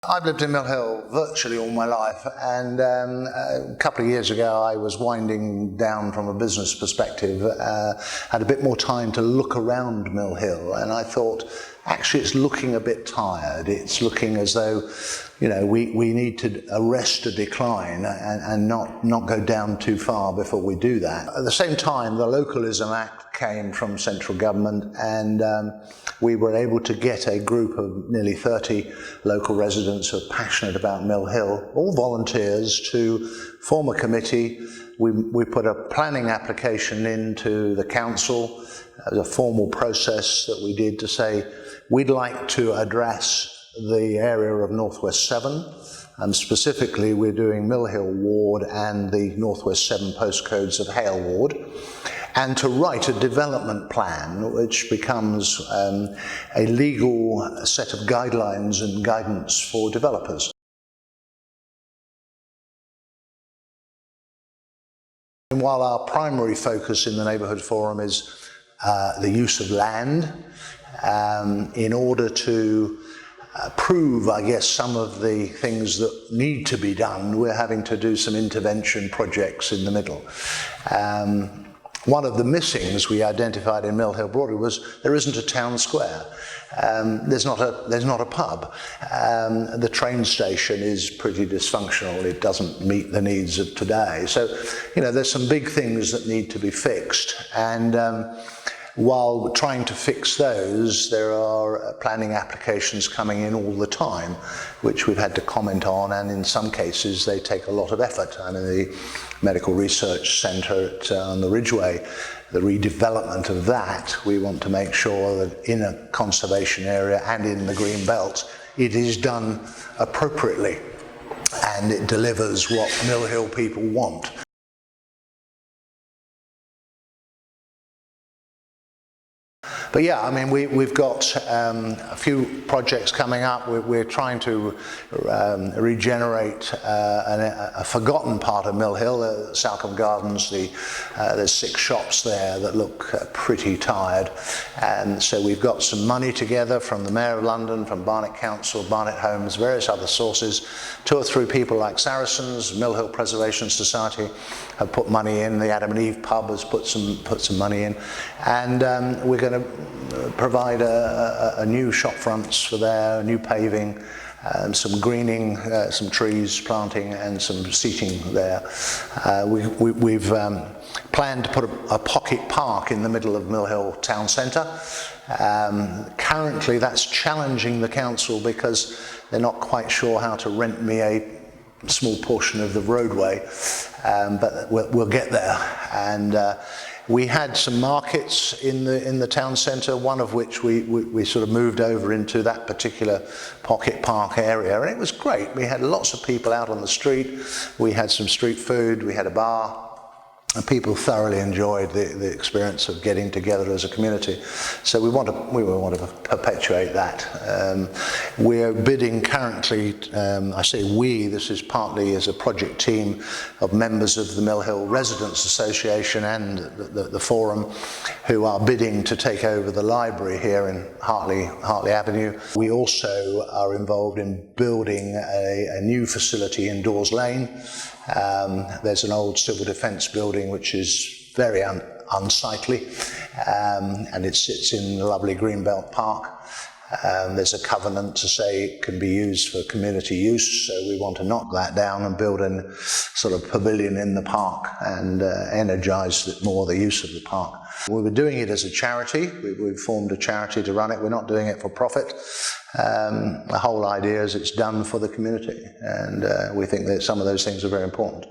I've lived in Mill Hill virtually all my life, and a couple of years ago I was winding down from a business perspective, had a bit more time to look around Mill Hill, and I thought, actually it's looking a bit tired. It's looking as though, you know, we need to arrest a decline and not go down too far before we do that. At the same time, the Localism Act came from central government, and we were able to get a group of nearly 30 local residents who are passionate about Mill Hill, all volunteers, to form a committee. We put a planning application into the council as a formal process that we did to say we'd like to address the area of Northwest 7, and specifically we're doing Mill Hill Ward and the Northwest 7 postcodes of Hale Ward, and to write a development plan which becomes a legal set of guidelines and guidance for developers. And while our primary focus in the Neighbourhood Forum is the use of land, in order to prove, I guess, some of the things that need to be done, we're having to do some intervention projects in the middle. One of the missings we identified in Mill Hill Broadway was there isn't a town square. There's not a pub. The train station is pretty dysfunctional. It doesn't meet the needs of today. So, you know, there's some big things that need to be fixed. And while trying to fix those, there are planning applications coming in all the time, which we've had to comment on, and in some cases they take a lot of effort. I mean, the Medical Research Centre on the Ridgeway, the redevelopment of that, we want to make sure that in a conservation area and in the green belt, it is done appropriately and it delivers what Mill Hill people want. But yeah, I mean, we've got a few projects coming up. We're trying to regenerate a forgotten part of Mill Hill, Salcombe Gardens. There's 6 shops there that look pretty tired. And so we've got some money together from the Mayor of London, from Barnet Council, Barnet Homes, various other sources. 2 or 3 people like Saracens, Mill Hill Preservation Society have put money in. The Adam and Eve pub has put some money in. And we're going to provide a new shop fronts for there, new paving, some greening, some trees planting, and some seating there. We've planned to put a pocket park in the middle of Mill Hill town centre. Currently that's challenging the council because they're not quite sure how to rent me a small portion of the roadway, but we'll get there. And we had some markets in the town centre, one of which we sort of moved over into that particular pocket park area, and it was great. We had lots of people out on the street, we had some street food, we had a bar, and people thoroughly enjoyed the experience of getting together as a community. So we want to perpetuate that. We're bidding currently, I say we, this is partly as a project team of members of the Mill Hill Residents Association and the Forum, who are bidding to take over the library here in Hartley Avenue. We also are involved in building a new facility in Dawes Lane. There's an old civil defence building which is very unsightly, and it sits in the lovely Greenbelt Park. There's a covenant to say it can be used for community use, so we want to knock that down and build a sort of pavilion in the park and energise it more, the use of the park. We were doing it as a charity. We've formed a charity to run it. We're not doing it for profit. The whole idea is it's done for the community, and we think that some of those things are very important.